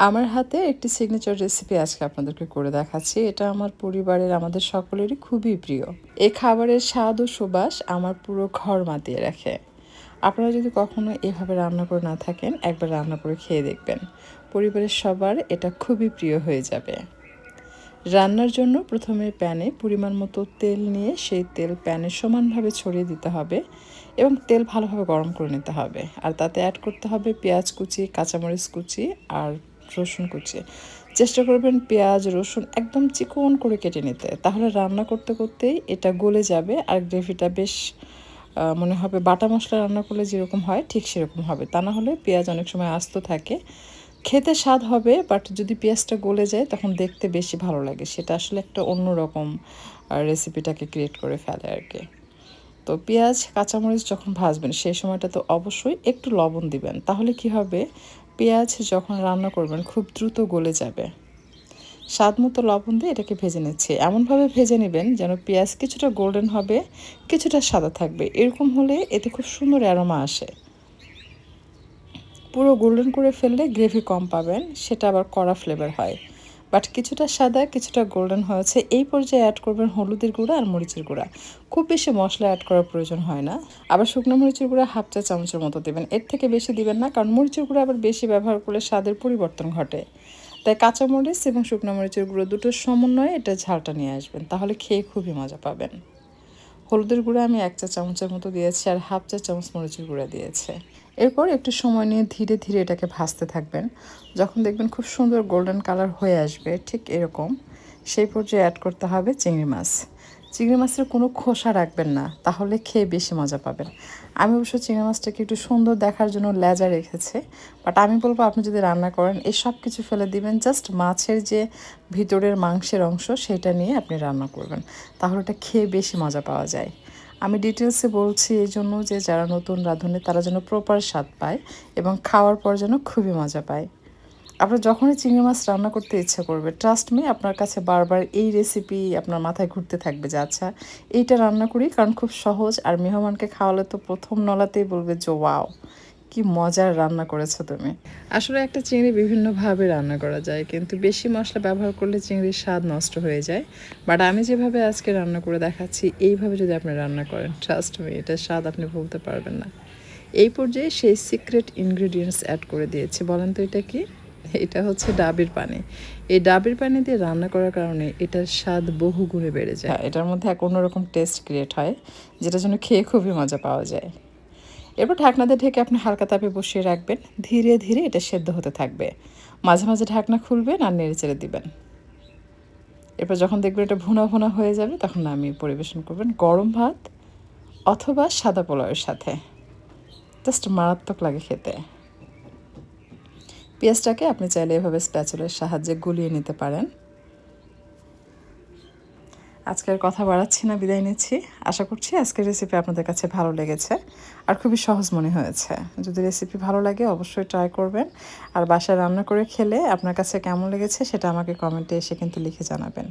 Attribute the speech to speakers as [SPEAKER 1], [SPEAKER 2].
[SPEAKER 1] আমার হাতে একটি সিগনেচার রেসিপি আজকে আপনাদেরকে করে দেখাচ্ছি। এটা আমার পরিবারের আমাদের সকলেরই খুবই প্রিয়। এই খাবারের স্বাদ ও সুবাস আমার পুরো ঘর মাতিয়ে রাখে। আপনারা যদি কখনো এভাবে রান্না করে না থাকেন, একবার রান্না করে খেয়ে দেখবেন। পরিবারের সবার এটা খুবই প্রিয় হয়ে যাবে। রান্নার জন্য প্রথমে প্যানে পরিমাণ মতো তেল নিয়ে সেই তেল প্যানে সমানভাবে ছড়িয়ে দিতে হবে এবং তেল ভালোভাবে গরম করে নিতে হবে। আর তাতে অ্যাড করতে হবে পেঁয়াজ কুচি, কাঁচামরিচ কুচি আর রসুন কুচি। চেষ্টা করবেন পেঁয়াজ রসুন একদম চিকন করে কেটে নিতে, তাহলে রান্না করতে করতেই এটা গলে যাবে আর গ্রেভিটা বেশ মনে হবে বাটা মশলা রান্না করলে যেরকম হয় ঠিক সেরকম হবে। তা না হলে পেঁয়াজ অনেক সময় আস্ত থাকে, খেতে স্বাদ হবে, বাট যদি পেঁয়াজটা গলে যায় তখন দেখতে বেশি ভালো লাগে। সেটা আসলে একটা অন্যরকম রেসিপিটাকে ক্রিয়েট করে ফেলে আর কি। তো পেঁয়াজ কাঁচামরিচ যখন ভাজবেন সেই সময়টা তো অবশ্যই একটু লবণ দিবেন, তাহলে কি হবে, পেঁয়াজ যখন রান্না করবেন খুব দ্রুত গলে যাবে। স্বাদ মতো লবণ দিয়ে এটাকে ভেজে নিচ্ছি। এমনভাবে ভেজে নেবেন যেন পেঁয়াজ কিছুটা গোল্ডেন হবে, কিছুটা সাদা থাকবে। এরকম হলে এতে খুব সুন্দর অ্যারোমা আসে। পুরো গোল্ডেন করে ফেললে গ্রেভি কম পাবেন, সেটা আবার কড়া ফ্লেভার হয়। বাট কিছুটা সাদা কিছুটা গোল্ডেন হয়েছে, এই পর্যায়ে অ্যাড করবেন হলুদের গুঁড়া আর মরিচের গুঁড়া। খুব বেশি মশলা অ্যাড করার প্রয়োজন হয় না। আবার শুকনো মরিচের গুঁড়া হাফ চা চামচের মতো দেবেন, এর থেকে বেশি দিবেন না, কারণ মরিচের গুঁড়া আবার বেশি ব্যবহার করলে স্বাদের পরিবর্তন ঘটে। তাই কাঁচামরিচ এবং শুকনো মরিচের গুঁড়ো দুটোর সমন্বয়ে এটা ঝালটা নিয়ে আসবেন, তাহলে খেয়ে খুবই মজা পাবেন। হলুদের গুঁড়া আমি 1 চা চামচের মতো দিয়েছি আর হাফ চা চামচ মরিচের গুঁড়া দিয়েছে। এরপর একটু সময় নিয়ে ধীরে ধীরে এটাকে ভাজতে থাকবেন। যখন দেখবেন খুব সুন্দর গোল্ডেন কালার হয়ে আসবে ঠিক এরকম, সেই পর্যায়ে অ্যাড করতে হবে চিংড়ি মাছ। চিংড়ি মাছের কোনো খোসা রাখবেন না, তাহলে খেয়ে বেশি মজা পাবেন। আমি অবশ্য চিংড়ি মাছটাকে একটু সুন্দর দেখার জন্য লেজা রেখেছি, বাট আমি বলবো আপনি যদি রান্না করেন এই সব কিছু ফেলে দিবেন, জাস্ট মাছের যে ভিতরের মাংসের অংশ সেটা নিয়ে আপনি রান্না করবেন, তাহলে এটা খেয়ে বেশি মজা পাওয়া যায়। আমি ডিটেলসে বলছি এই জন্য যে যারা নতুন রাঁধুনি তারা যেন প্রপার স্বাদ পায় এবং খাওয়ার পর যেন খুবই মজা পায়। আপনার যখনই চিংড়ি মাছ রান্না করতে ইচ্ছা করবে, ট্রাস্ট মি, আপনার কাছে বারবার এই রেসিপি আপনার মাথায় ঘুরতে থাকবে যে আচ্ছা এইটা রান্না করি, কারণ খুব সহজ আর মেহমানকে খাওয়ালে তো প্রথম নলাতেই বলবে যে ওয়াও কি মজার রান্না করেছো তুমি। আসলে একটা চিংড়ি বিভিন্নভাবে রান্না করা যায়, কিন্তু বেশি মশলা ব্যবহার করলে চিংড়ির স্বাদ নষ্ট হয়ে যায়। বাট আমি যেভাবে আজকে রান্না করে দেখাচ্ছি এইভাবে যদি আপনি রান্না করেন, ট্রাস্ট মি, এটার স্বাদ আপনি ভুলতে পারবেন না। এই পর্যায়ে সেই সিক্রেট ইনগ্রেডিয়েন্টস অ্যাড করে দিয়েছি। বলেন তো এটা কি? এটা হচ্ছে ডাবের পানি। এই ডাবের পানি দিয়ে রান্না করার কারণে এটার স্বাদ বহু গুণে বেড়ে যায়। এটার মধ্যে এক অন্যরকম টেস্ট ক্রিয়েট হয়, যেটার জন্য খেয়ে খুবই মজা পাওয়া যায়। এরপর ঢাকনা দিয়ে ঢেকে আপনি হালকা তাপে বসিয়ে রাখবেন, ধীরে ধীরে এটা সেদ্ধ হতে থাকবে। মাঝে মাঝে ঢাকনা খুলবেন আর নেড়ে চেড়ে দিবেন। এরপর যখন দেখবেন এটা ভুনা ভুনা হয়ে যাবে তখন নামিয়ে পরিবেশন করবেন গরম ভাত অথবা সাদা পোলাওয়ের সাথে। জাস্ট মারাত্মক লাগে খেতে। পেঁয়াজটাকে আপনি চাইলে এভাবে স্প্যাচুলার সাহায্যে গুলিয়ে নিতে পারেন। আজকের কথা বাড়াচ্ছি না, বিদায় নিচ্ছি। আশা করছি আজকের রেসিপি আপনাদের কাছে ভালো লেগেছে আর খুবই সহজ মনে হয়েছে। যদি রেসিপি ভালো লাগে অবশ্যই ট্রাই করবেন, আর বাসায় রান্না করে খেলে আপনার কাছে কেমন লেগেছে সেটা আমাকে কমেন্টে এসে কিন্তু লিখে জানাবেন।